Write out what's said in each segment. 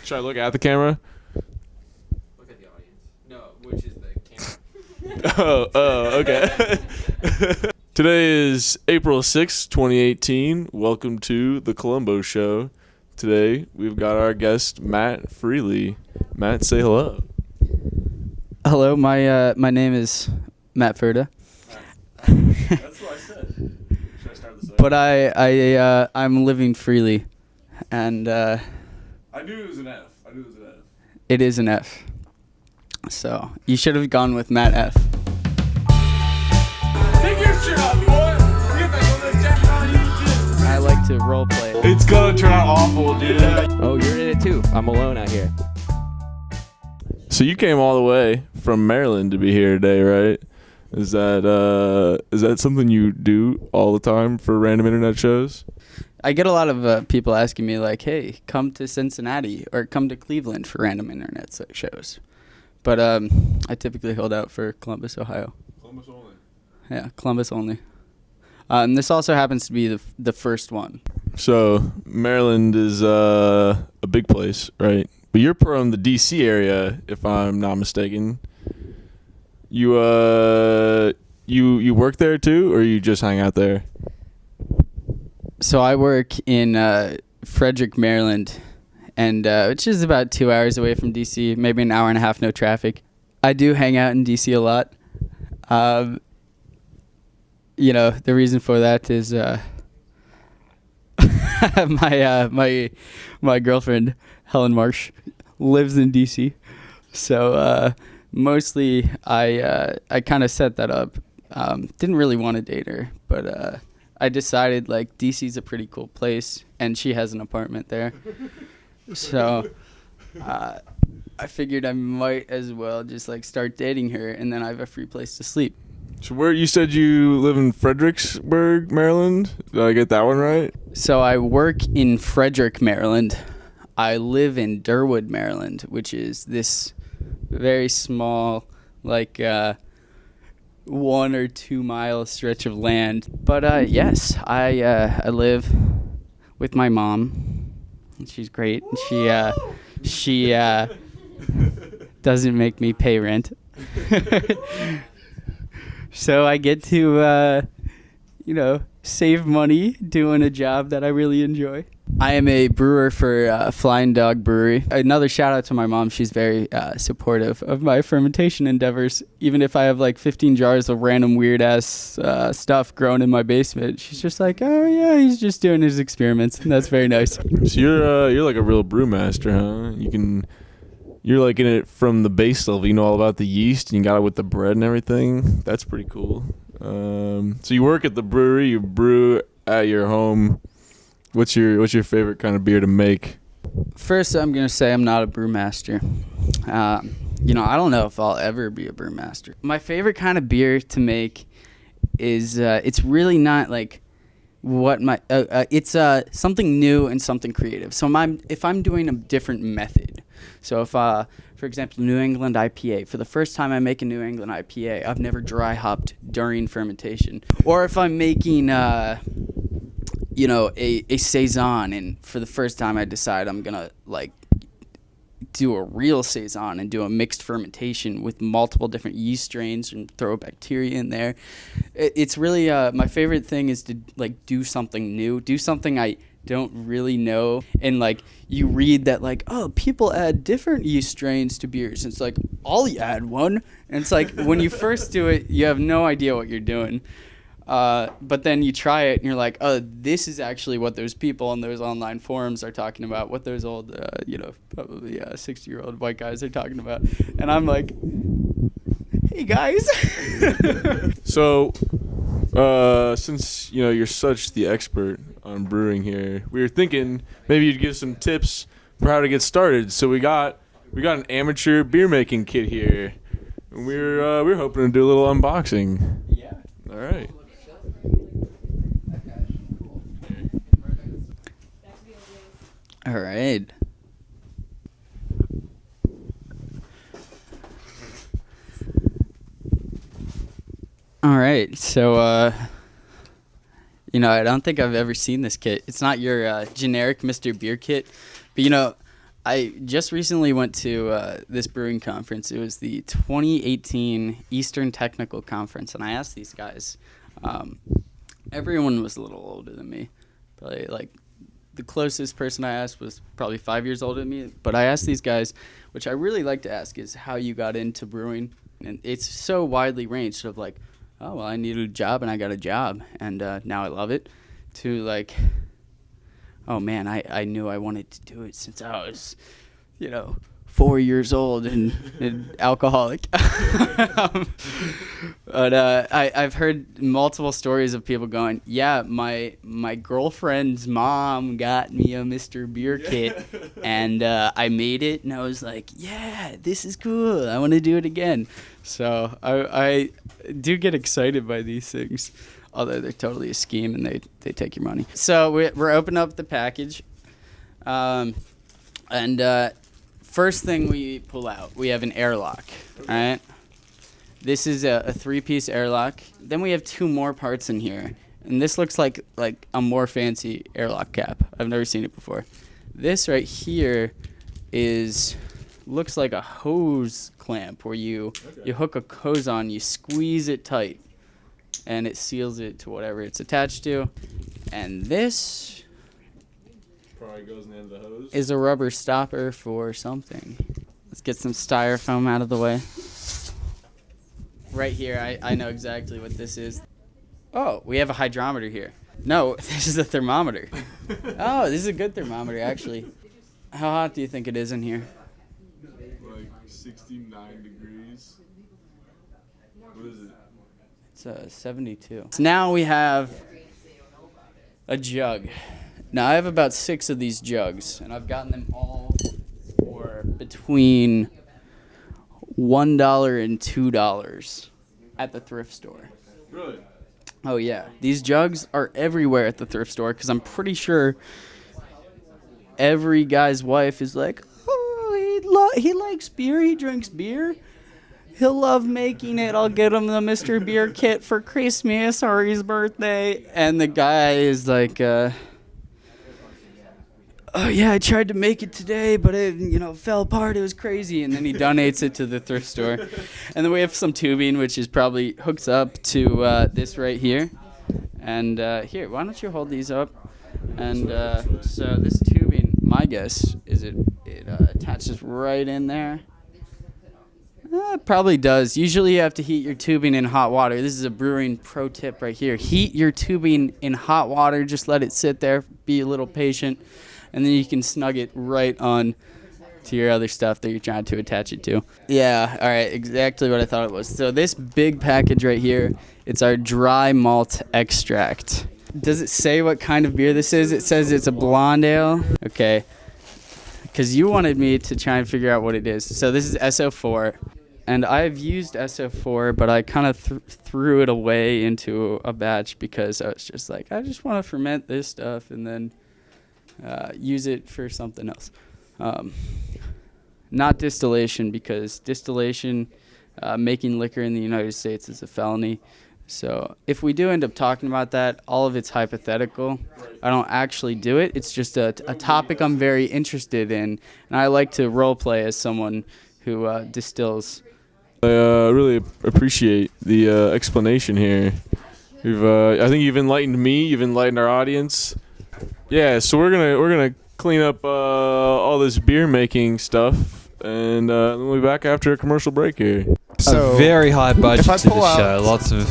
Should I look at the camera? Look at the audience. No, which is the camera. Okay. Today is April 6th, 2018. Welcome to the Columbo Show. Today, we've got our guest, Matt Freely. Matt, say hello. Hello, my name is Matt Ferda. That's what I said. Should I start this over? But I'm living freely, and I knew it was an F. it is an F. So you should have gone with Matt F. Take your shirt off, boy. Get that on the jacket on you. I like to role play. It's gonna turn out awful, dude. Oh, you're in it too. I'm alone out here. So you came all the way from Maryland to be here today, right? Is that something you do all the time for random internet shows? I get a lot of people asking me like, "Hey, come to Cincinnati or come to Cleveland for random internet shows," but I typically hold out for Columbus, Ohio. Columbus only. Yeah, Columbus only. And this also happens to be the first one. So Maryland is a big place, right? But you're from the D.C. area, if I'm not mistaken. You work there too, or you just hang out there? So I work in Frederick, Maryland, and which is about 2 hours away from D.C., maybe an hour and a half, no traffic. I do hang out in D.C. a lot. You know, the reason for that is my girlfriend, Helen Marsh, lives in D.C., so mostly I kind of set that up. Didn't really want to date her, but I decided like DC's a pretty cool place, and she has an apartment there. So I figured I might as well just like start dating her, and then I have a free place to sleep. So where you said you live in Fredericksburg, Maryland? Did I get that one right? So I work in Frederick, Maryland. I live in Durwood, Maryland, which is this very small, like 1 or 2 mile stretch of land. But yes, I live with my mom. She's great. She doesn't make me pay rent. So I get to save money doing a job that I really enjoy. I am a brewer for Flying Dog Brewery. Another shout out to my mom. She's very supportive of my fermentation endeavors. Even if I have like 15 jars of random weird ass stuff grown in my basement, she's just like, "Oh yeah, he's just doing his experiments," and that's very nice. So you're like a real brewmaster, huh? You're like in it from the base level. You know all about the yeast, and you got it with the bread and everything. That's pretty cool. So you work at the brewery. You brew at your home. What's your favorite kind of beer to make? First, I'm gonna say I'm not a brewmaster. I don't know if I'll ever be a brewmaster. My favorite kind of beer to make is it's really not like what my it's something new and something creative. So if I'm doing a different method. So if for example, New England IPA, for the first time I make a New England IPA, I've never dry hopped during fermentation. Or if I'm making a saison, and for the first time I decide I'm gonna like do a real saison and do a mixed fermentation with multiple different yeast strains and throw bacteria in there. It's really my favorite thing is to like do something new, do something I don't really know, and like you read that like, oh, people add different yeast strains to beers, and it's like, I'll add one, and it's like when you first do it you have no idea what you're doing. But then you try it and you're like, oh, this is actually what those people on those online forums are talking about, what those old, probably 60-year-old white guys are talking about. And I'm like, hey, guys. So, since, you're such the expert on brewing here, we were thinking maybe you'd give some tips for how to get started. So we got an amateur beer making kit here. And we're hoping to do a little unboxing. Yeah. All right. All right. All right. So, I don't think I've ever seen this kit. It's not your generic Mr. Beer kit, but I just recently went to this brewing conference. It was the 2018 Eastern Technical Conference, and I asked these guys. Everyone was a little older than me. Probably like the closest person I asked was probably 5 years older than me. But I asked these guys, which I really like to ask, is how you got into brewing. And it's so widely ranged of like, oh, well, I needed a job and I got a job, and now I love it, to like, oh man, I knew I wanted to do it since I was, 4 years old and alcoholic. But I've heard multiple stories of people going, yeah, my girlfriend's mom got me a Mr. Beer kit, and I made it, and I was like, yeah, this is cool. I want to do it again. So I do get excited by these things, although they're totally a scheme and they take your money. So we're opening up the package, and first thing we pull out, we have an airlock. Okay. All right. This is a 3-piece airlock. Then we have 2 more parts in here, and this looks like a more fancy airlock cap. I've never seen it before. This right here looks like a hose clamp where you hook a hose on, you squeeze it tight, and it seals it to whatever it's attached to. And this Probably goes in the end of the hose. Is a rubber stopper for something. Let's get some styrofoam out of the way. Right here, I know exactly what this is. Oh, we have a hydrometer here. No, this is a thermometer. Oh, this is a good thermometer, actually. How hot do you think it is in here? Like 69 degrees. What is it? It's 72. So now we have a jug. Now I have about 6 of these jugs, and I've gotten them all for between $1 and $2 at the thrift store. Really? Oh yeah, these jugs are everywhere at the thrift store because I'm pretty sure every guy's wife is like, oh, he likes beer, he drinks beer. He'll love making it. I'll get him the Mr. Beer kit for Christmas or his birthday. And the guy is like, oh yeah, I tried to make it today, but it, fell apart. It was crazy. And then he donates it to the thrift store. And then we have some tubing, which is probably hooks up to this right here. And here, why don't you hold these up? And so this tubing, my guess is it attaches right in there. It probably does. Usually you have to heat your tubing in hot water. This is a brewing pro tip right here. Heat your tubing in hot water. Just let it sit there. Be a little patient. And then you can snug it right on to your other stuff that you're trying to attach it to. Yeah, all right, exactly what I thought it was. So this big package right here, it's our dry malt extract. Does it say what kind of beer this is? It says it's a blonde ale. Okay. Because you wanted me to try and figure out what it is. So this is SO4. And I've used SO4, but I kind of threw it away into a batch because I was just like, I just want to ferment this stuff and then use it for something else. Not distillation, because distillation, making liquor in the United States is a felony. So if we do end up talking about that, all of it's hypothetical. I don't actually do it. It's just a topic I'm very interested in, and I like to role play as someone who distills. I really appreciate the explanation here. I think you've enlightened me. You've enlightened our audience. Yeah, so we're gonna clean up all this beer making stuff, and then we'll be back after a commercial break here. So a very high budget to pull the show. Lots of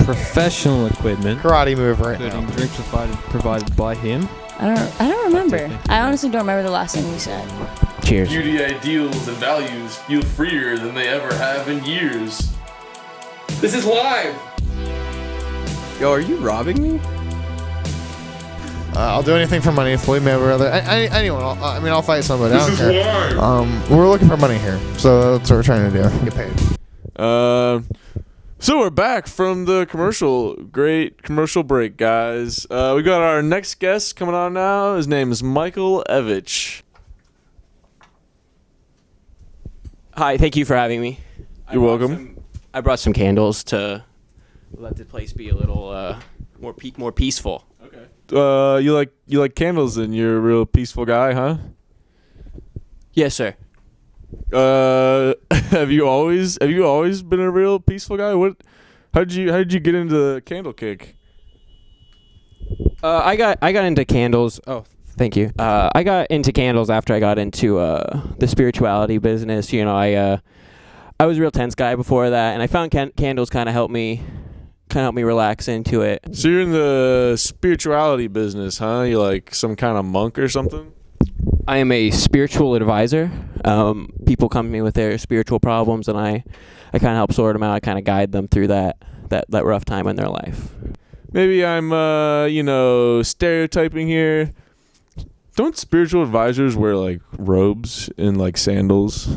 professional equipment, karate move right including now. drinks provided by him. I don't remember. I honestly don't remember the last thing we said. Cheers. Beauty ideals and values feel freer than they ever have in years. This is live. Yo, are you robbing me? I'll do anything for money. Floyd Mayweather, anyone. I'll fight somebody. I don't care. live. We're looking for money here, so that's what we're trying to do. Get paid. So we're back from the great commercial break, guys. We got our next guest coming on now. His name is Mikhail. Hi, thank you for having me. You're welcome. I brought some candles to let the place be a little more peaceful. Okay. You like candles, and you're a real peaceful guy, huh? Yes, sir. Have you always been a real peaceful guy? How did you get into the candle kick? I got into candles. Oh, thank you. I got into candles after I got into the spirituality business. You know, I was a real tense guy before that, and I found candles kind of helped me relax into it. So you're in the spirituality business, huh? You like some kind of monk or something? I am a spiritual advisor. People come to me with their spiritual problems, and I kind of help sort them out. I kind of guide them through that rough time in their life. Maybe I'm stereotyping here. Don't spiritual advisors wear like robes and like sandals?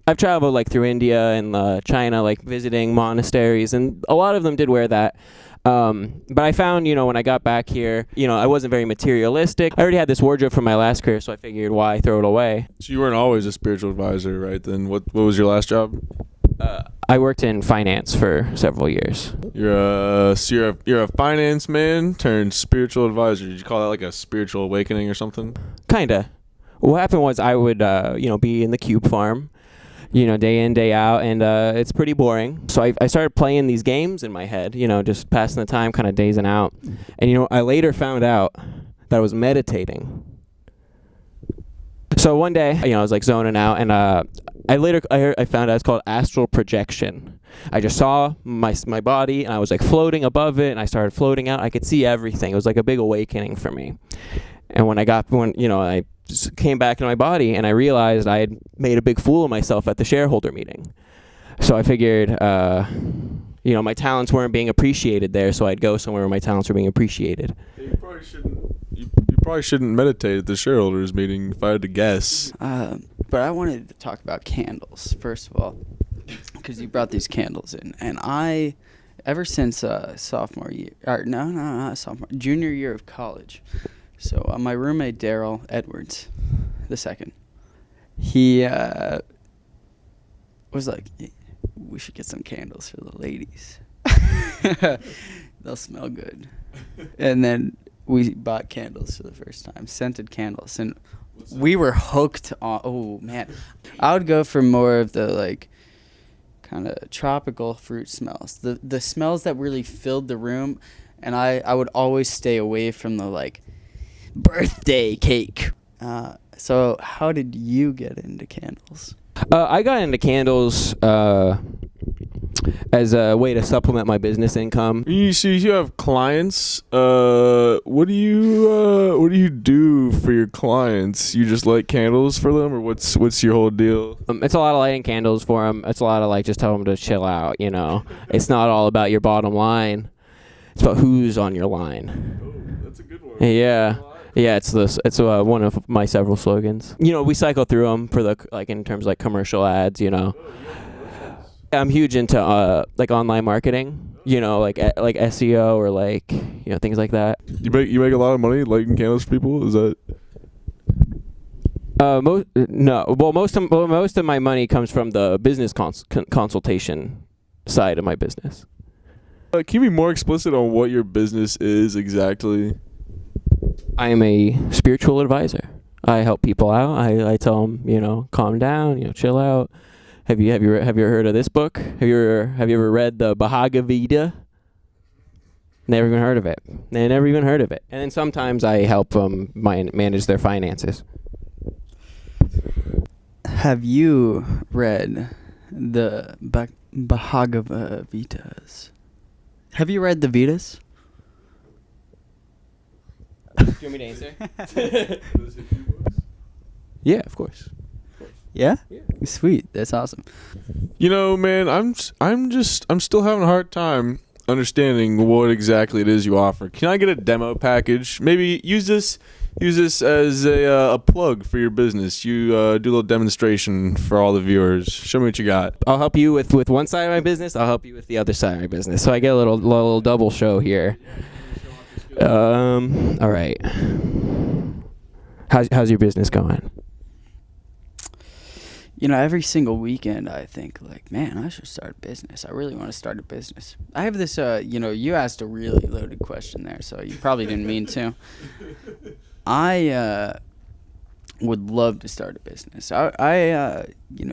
I've traveled like through India and China, like visiting monasteries, and a lot of them did wear that. But I found, when I got back here, I wasn't very materialistic. I already had this wardrobe from my last career, so I figured why throw it away. So you weren't always a spiritual advisor, right? Then what was your last job? I worked in finance for several years. You're a finance man turned spiritual advisor. Did you call that like a spiritual awakening or something? Kinda. What happened was I would, be in the cube farm, day in, day out, and it's pretty boring. So I started playing these games in my head, just passing the time, kind of dazing out. And, I later found out that I was meditating. So one day, I was like zoning out, and I found out it's called astral projection. I just saw my body, and I was like floating above it, and I started floating out. I could see everything. It was like a big awakening for me. And when I just came back into my body, and I realized I had made a big fool of myself at the shareholder meeting. So I figured, my talents weren't being appreciated there, so I'd go somewhere where my talents were being appreciated. You probably shouldn't meditate at the shareholders meeting, if I had to guess. But I wanted to talk about candles, first of all, because you brought these candles in. And ever since junior year of college, so my roommate, Daryl Edwards, II, he was like, we should get some candles for the ladies. They'll smell good. And then we bought candles for the first time, scented candles, and we were hooked on. Oh man, I would go for more of the like kind of tropical fruit smells, the smells that really filled the room, and I would always stay away from the like birthday cake. So how did you get into candles? I got into candles as a way to supplement my business income. You have clients. What do you do for your clients? You just light candles for them, or what's your whole deal? It's a lot of lighting candles for them. It's a lot of like just tell them to chill out. It's not all about your bottom line. It's about who's on your line. Oh, that's a good one. Yeah. Yeah, it's one of my several slogans. We cycle through them for in terms of like commercial ads. I'm huge into like online marketing. Like SEO or like things like that. You make a lot of money lighting candles for people. Is that? No. Well, most of my money comes from the business consultation side of my business. Can you be more explicit on what your business is exactly? I am a spiritual advisor. I help people out. I tell them, calm down, chill out. Have you heard of this book? Have you ever read the Bhagavad Gita? Never even heard of it. They never even heard of it. And then sometimes I help them manage their finances. Have you read the Bhagavad Gitas? Have you read the Vedas? Do you want me to answer? Yeah, of course. Yeah? Sweet. That's awesome. Man, I'm still having a hard time understanding what exactly it is you offer. Can I get a demo package? Maybe use this as a plug for your business. You do a little demonstration for all the viewers. Show me what you got. I'll help you with one side of my business. I'll help you with the other side of my business. So I get a little double show here. All right. How's your business going? Every single weekend I think like, man, I should start a business. I really want to start a business. I have this, you asked a really loaded question there, so you probably didn't mean to. would love to start a business. I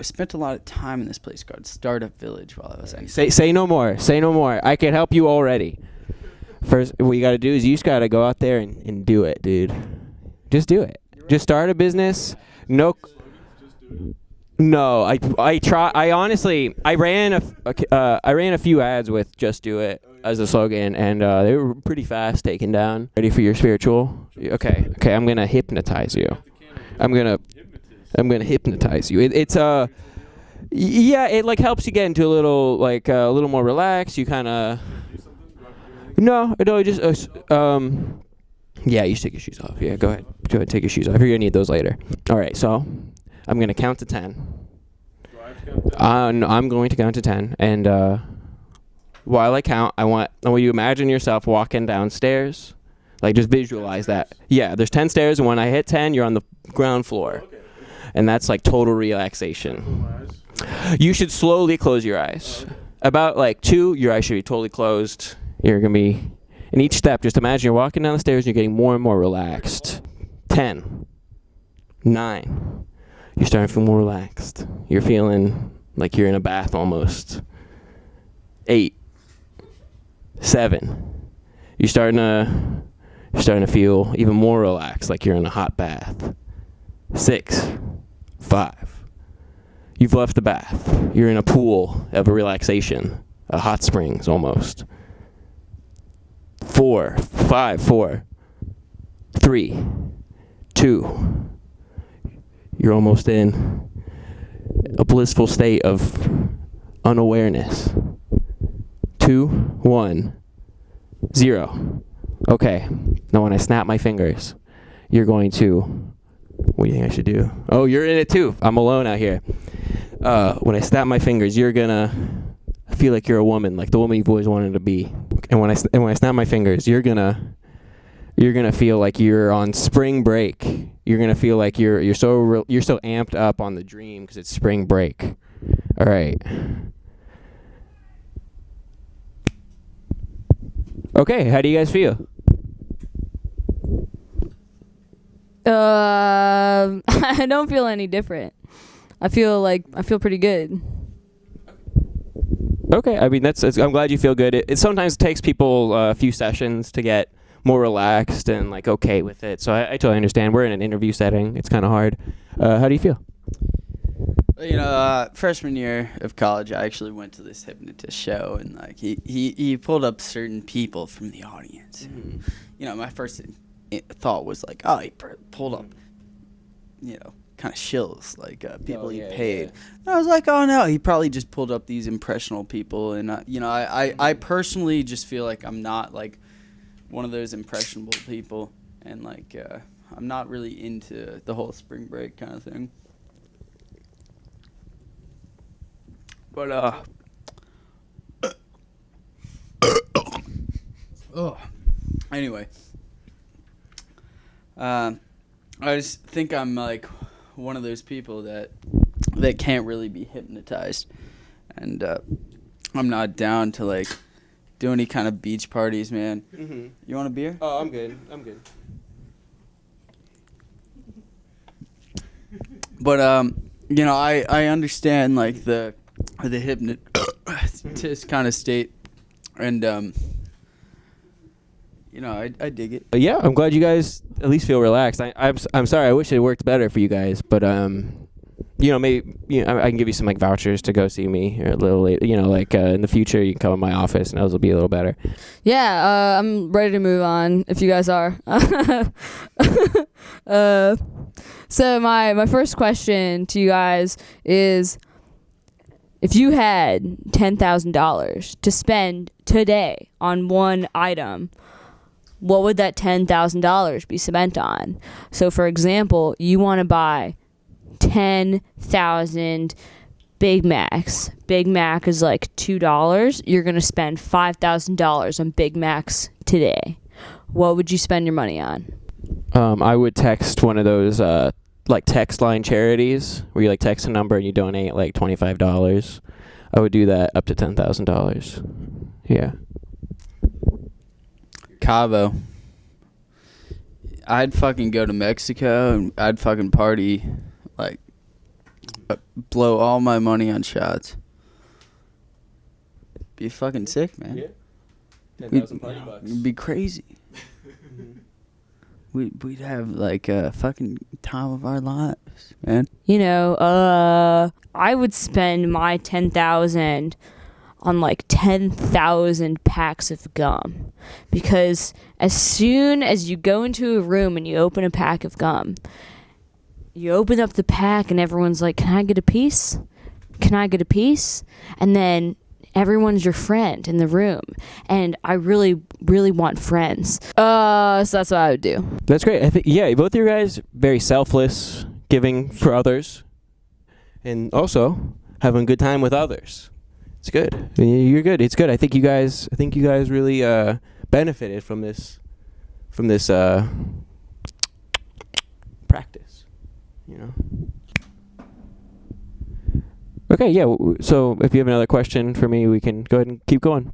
spent a lot of time in this place called Startup Village while I was in. Say no more. Say no more. I can help you already. First, what you got to do is you just got to go out there and do it, dude. Just do it. Just start a business. No, I try. I honestly, I ran a few ads with "Just Do It" as a slogan, and they were pretty fast taken down. Ready for your spiritual? Okay. I'm gonna hypnotize you. I'm gonna hypnotize you. It's yeah, it like helps you get into a little more relaxed. You kind of no, just yeah, you should take your shoes off. Yeah, go ahead, take your shoes off. You're gonna need those later. All right, so I'm gonna count to 10. I'm going to count to 10, and while I count, I want you to imagine yourself walking downstairs. Like, just visualize that. Yeah, there's 10 stairs, and when I hit 10, you're on the ground floor. And that's like total relaxation. You should slowly close your eyes. About like 2, your eyes should be totally closed. You're going to be, in each step, just imagine you're walking down the stairs and you're getting more and more relaxed. 10, 9, you're starting to feel more relaxed. You're feeling like you're in a bath almost. 8, 7, you're starting to feel even more relaxed, like you're in a hot bath. 6, 5, you've left the bath. You're in a pool of a relaxation, a hot springs almost. 4, 3, 2, you're almost in a blissful state of unawareness. 2, 1, 0. Okay, now when I snap my fingers, you're going to, what do you think I should do? Oh, you're in it too. I'm alone out here. When I snap my fingers, you're gonna feel like you're a woman, like the woman you've always wanted to be. And when I snap my fingers, you're gonna feel like you're on spring break. You're gonna feel like you're so amped up on the dream because it's spring break. All right. Okay, how do you guys feel? I don't feel any different. I feel pretty good. Okay, I mean I'm glad you feel good. It sometimes takes people a few sessions to get more relaxed and like okay with it. So I totally understand. We're in an interview setting. It's kind of hard. How do you feel? Freshman year of college, I actually went to this hypnotist show, and like he pulled up certain people from the audience. Mm-hmm. My first thought was like, oh, he pulled up, kind of shills, like people he paid. Yeah. And I was like, oh no, he probably just pulled up these impressionable people, and I personally just feel like I'm not like one of those impressionable people, and like I'm not really into the whole spring break kind of thing. But anyway, I just think I'm like one of those people that can't really be hypnotized, and I'm not down to like do any kind of beach parties, man. Mm-hmm. You want a beer? Oh, I'm good. But I understand like the hypnotist kind of state, and I dig it. Yeah, I'm glad you guys at least feel relaxed. I'm sorry. I wish it worked better for you guys, but maybe I can give you some like vouchers to go see me or a little later. In the future you can come in my office and those will be a little better. Yeah, I'm ready to move on if you guys are. So my first question to you guys is, if you had $10,000 to spend today on one item, what would that $10,000 be spent on? So, for example, you want to buy 10,000 Big Macs. Big Mac is like $2. You're going to spend $5,000 on Big Macs today. What would you spend your money on? I would text one of those like text line charities where you like text a number and you donate like $25. I would do that up to $10,000. Yeah. Cabo. I'd fucking go to Mexico and I'd fucking party, like, blow all my money on shots. Be fucking sick, man. Yeah. It'd be crazy. We'd have like a fucking time of our lives, man. You know, I would spend my 10,000 on like 10,000 packs of gum, because as soon as you go into a room and you open a pack of gum, you open up the pack and everyone's like, "Can I get a piece? Can I get a piece?" And then everyone's your friend in the room, and I really, really want friends. So that's what I would do. That's great. I think both of you guys very selfless, giving for others, and also having a good time with others. It's good. You're good. It's good. I think you guys really benefited from this practice. You know. Okay, yeah. So if you have another question for me, we can go ahead and keep going.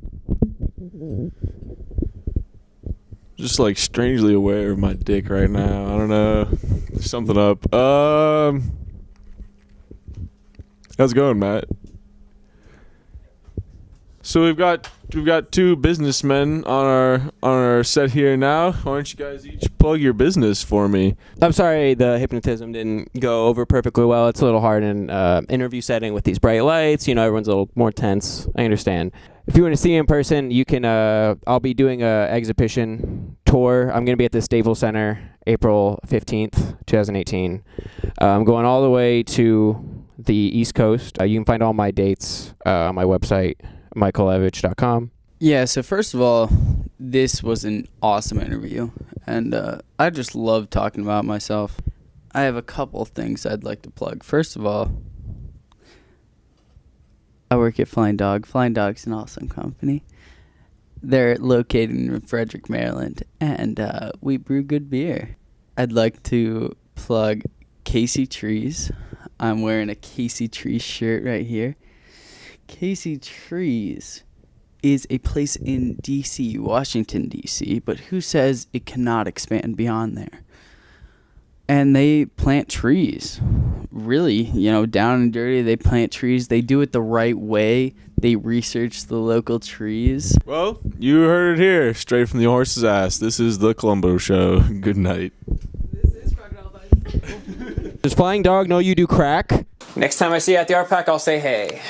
Just like strangely aware of my dick right now. I don't know. There's something up. How's it going, Matt? So we've got two businessmen on our set here now. Why don't you guys each plug your business for me? I'm sorry the hypnotism didn't go over perfectly well. It's a little hard in interview setting with these bright lights. You know, everyone's a little more tense. I understand. If you want to see me in person, you can. I'll be doing a exhibition tour. I'm going to be at the Staples Center April 15th, 2018. I'm going all the way to the East Coast. You can find all my dates on my website, michaelevich.com. Yeah, so first of all, this was an awesome interview, and I just love talking about myself. I have a couple things I'd like to plug. First of all, I work at Flying Dog. Flying Dog's an awesome company. They're located in Frederick, Maryland, and we brew good beer. I'd like to plug Casey Trees. I'm wearing a Casey Trees shirt right here. Casey Trees is a place in D.C., Washington, D.C., but who says it cannot expand beyond there? And they plant trees. Really, down and dirty, they plant trees. They do it the right way. They research the local trees. Well, you heard it here, straight from the horse's ass. This is the Columbo Show. Good night. This is Crocodile Dice. Does Flying Dog know you do crack? Next time I see you at the art pack, I'll say hey.